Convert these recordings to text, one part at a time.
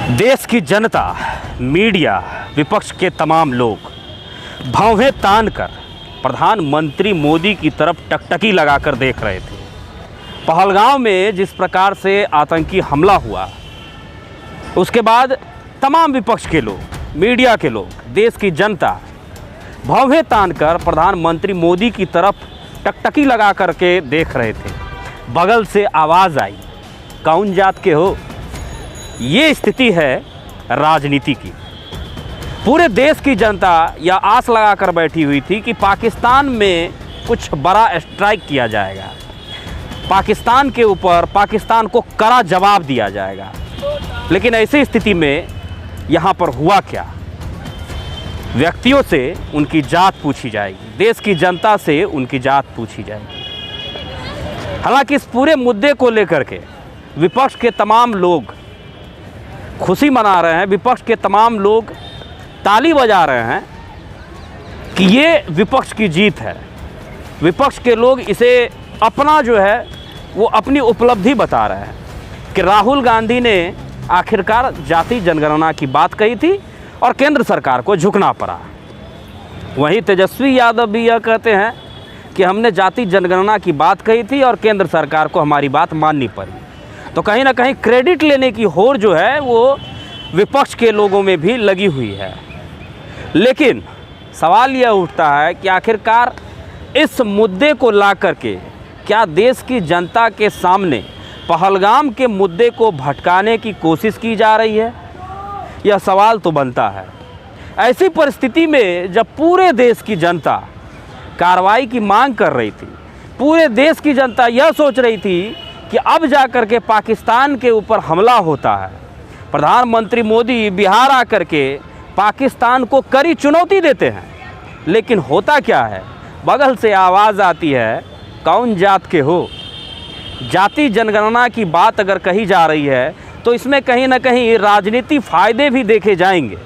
देश की जनता, मीडिया, विपक्ष के तमाम लोग भौहें तान कर प्रधानमंत्री मोदी की तरफ टकटकी लगाकर देख रहे थे। पहलगाम में जिस प्रकार से आतंकी हमला हुआ, उसके बाद तमाम विपक्ष के लोग, मीडिया के लोग, देश की जनता भौहें तान कर प्रधानमंत्री मोदी की तरफ टकटकी लगा करके देख रहे थे। बगल से आवाज़ आई, कौन जात के हो। ये स्थिति है राजनीति की। पूरे देश की जनता यह आस लगाकर बैठी हुई थी कि पाकिस्तान में कुछ बड़ा स्ट्राइक किया जाएगा, पाकिस्तान के ऊपर पाकिस्तान को कड़ा जवाब दिया जाएगा। लेकिन ऐसी स्थिति में यहाँ पर हुआ क्या? व्यक्तियों से उनकी जात पूछी जाएगी, देश की जनता से उनकी जात पूछी जाएगी। हालांकि इस पूरे मुद्दे को लेकर के विपक्ष के तमाम लोग खुशी मना रहे हैं, विपक्ष के तमाम लोग ताली बजा रहे हैं कि ये विपक्ष की जीत है। विपक्ष के लोग इसे अपना जो है वो अपनी उपलब्धि बता रहे हैं कि राहुल गांधी ने आखिरकार जाति जनगणना की बात कही थी और केंद्र सरकार को झुकना पड़ा। वहीं तेजस्वी यादव भी यह कहते हैं कि हमने जाति जनगणना की बात कही थी और केंद्र सरकार को हमारी बात माननी पड़ी। तो कहीं ना कहीं क्रेडिट लेने की होड़ जो है वो विपक्ष के लोगों में भी लगी हुई है। लेकिन सवाल यह उठता है कि आखिरकार इस मुद्दे को ला करके क्या देश की जनता के सामने पहलगाम के मुद्दे को भटकाने की कोशिश की जा रही है? यह सवाल तो बनता है। ऐसी परिस्थिति में जब पूरे देश की जनता कार्रवाई की मांग कर रही थी, पूरे देश की जनता यह सोच रही थी कि अब जा कर के पाकिस्तान के ऊपर हमला होता है, प्रधानमंत्री मोदी बिहार आकर के पाकिस्तान को कड़ी चुनौती देते हैं। लेकिन होता क्या है, बगल से आवाज़ आती है, कौन जात के हो। जाति जनगणना की बात अगर कही जा रही है तो इसमें कहीं ना कहीं राजनीतिक फ़ायदे भी देखे जाएंगे।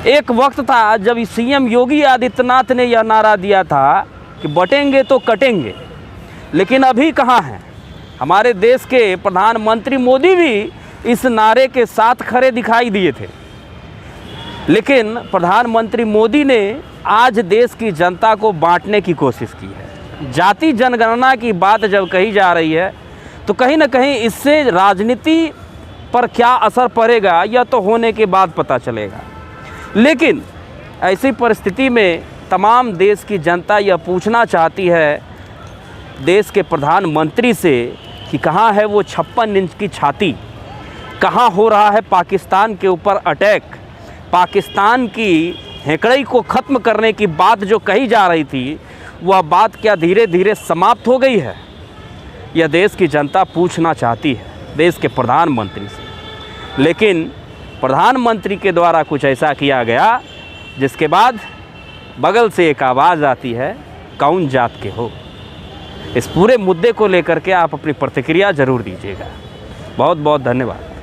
एक वक्त था जब सीएम योगी आदित्यनाथ ने यह नारा दिया था कि बटेंगे तो कटेंगे, लेकिन अभी कहाँ हैं? हमारे देश के प्रधानमंत्री मोदी भी इस नारे के साथ खड़े दिखाई दिए थे। लेकिन प्रधानमंत्री मोदी ने आज देश की जनता को बांटने की कोशिश की है। जाति जनगणना की बात जब कही जा रही है तो कहीं ना कहीं इससे राजनीति पर क्या असर पड़ेगा यह तो होने के बाद पता चलेगा। लेकिन ऐसी परिस्थिति में तमाम देश की जनता यह पूछना चाहती है देश के प्रधानमंत्री से कि कहाँ है वो 56 इंच की छाती, कहाँ हो रहा है पाकिस्तान के ऊपर अटैक। पाकिस्तान की हेकड़ई को ख़त्म करने की बात जो कही जा रही थी वह बात क्या धीरे धीरे समाप्त हो गई है? यह देश की जनता पूछना चाहती है देश के प्रधानमंत्री से। लेकिन प्रधानमंत्री के द्वारा कुछ ऐसा किया गया जिसके बाद बगल से एक आवाज़ आती है, कौन जात के हो। इस पूरे मुद्दे को लेकर के आप अपनी प्रतिक्रिया ज़रूर दीजिएगा। बहुत बहुत धन्यवाद।